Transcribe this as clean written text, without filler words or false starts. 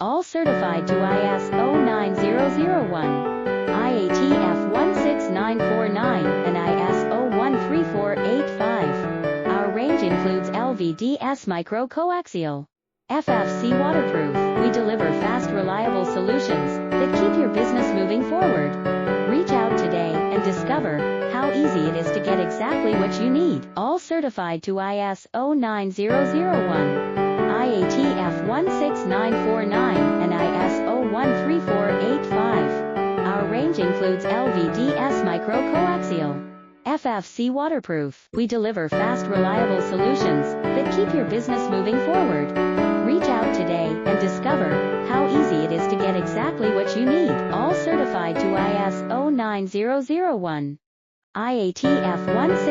All certified to ISO 9001, IATF 16949, and ISO 13485. Our range includes LVDS Mikro Coaxial, FFC waterproof. We deliver fast, reliable solutions that keep your business moving forward. Reach out today and discover how easy it is to get exactly what you need. All certified to ISO 9001, IATF 16949, and ISO 13485. Our range includes LVDS Mikro Coaxial, FFC waterproof. We deliver fast, reliable solutions that keep your business moving forward. Reach out today and discover how easy it is to get exactly what you need. All certified to ISO 9001, IATF 16949.